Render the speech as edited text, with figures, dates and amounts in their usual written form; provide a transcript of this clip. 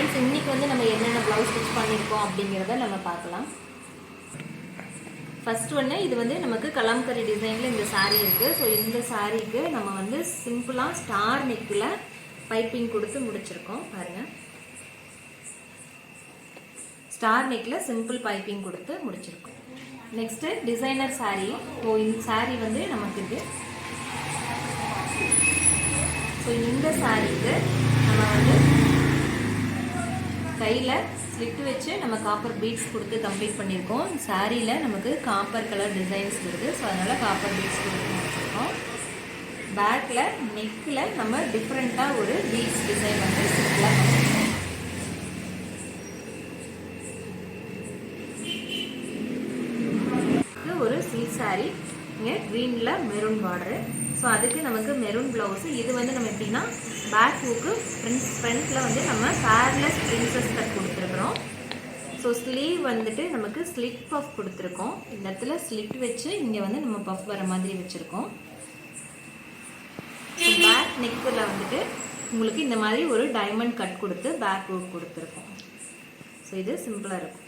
Friends, இன்றைக்கி வந்து நம்ம என்னென்ன ப்ளவுஸ் ஸ்டிச் பண்ணியிருக்கோம் அப்படிங்கிறத நம்ம பார்க்கலாம். ஃபர்ஸ்ட் ஒன்று, இது வந்து நமக்கு கலம்கரி டிசைனில் இந்த saree இருக்குது. ஸோ இந்த சாரீக்கு நம்ம வந்து சிம்பிளாக ஸ்டார் நெக்கில் பைப்பிங் கொடுத்து முடிச்சிருக்கோம். பாருங்கள், ஸ்டார் நெக்கில் சிம்பிள் பைப்பிங் கொடுத்து முடிச்சிருக்கோம். Next designer saree. ஸோ இந்த saree வந்து நமக்கு இது. ஸோ இந்த சாரீக்கு நம்ம வந்து கையில் ஸ்லிட் வச்சு நம்ம காப்பர் பீட்ஸ் கொடுத்து கம்ப்ளீட் பண்ணியிருக்கோம். சாரியில் நமக்கு காப்பர் கலர் டிசைன்ஸ் வருது. ஸோ அதனால் காப்பர் பீட்ஸ் கொடுத்து முடிச்சிருக்கோம். பேக்கில் நெக்கில் நம்ம டிஃப்ரெண்ட்டாக ஒரு பீட்ஸ் டிசைன் வந்து சிம்பிளாக பண்ணியிருக்கோம். ஒரு சில்க் சாரீ, இங்கே க்ரீனில் மெரூன் பார்டரு. ஸோ அதுக்கு நமக்கு மெரூன் ப்ளவுஸு. இது வந்து நம்ம எப்படின்னா பேக் ஹூக்கு ஃப்ரண்ட்டில் வந்து நம்ம பேர்லெஸ் பிரின்சஸ் கட் கொடுத்துருக்குறோம். ஸோ ஸ்லீவ் வந்துட்டு நமக்கு ஸ்லிட் பஃப் கொடுத்துருக்கோம். இந்த இடத்துல ஸ்லிட் வச்சு இங்கே வந்து நம்ம பஃப் வர மாதிரி வச்சுருக்கோம். ஸோ பேக் நெக்கில் வந்துட்டு உங்களுக்கு இந்த மாதிரி ஒரு டைமண்ட் கட் கொடுத்து பேக் ஹூக் கொடுத்துருக்கோம். ஸோ இது சிம்பிளாக இருக்கும்.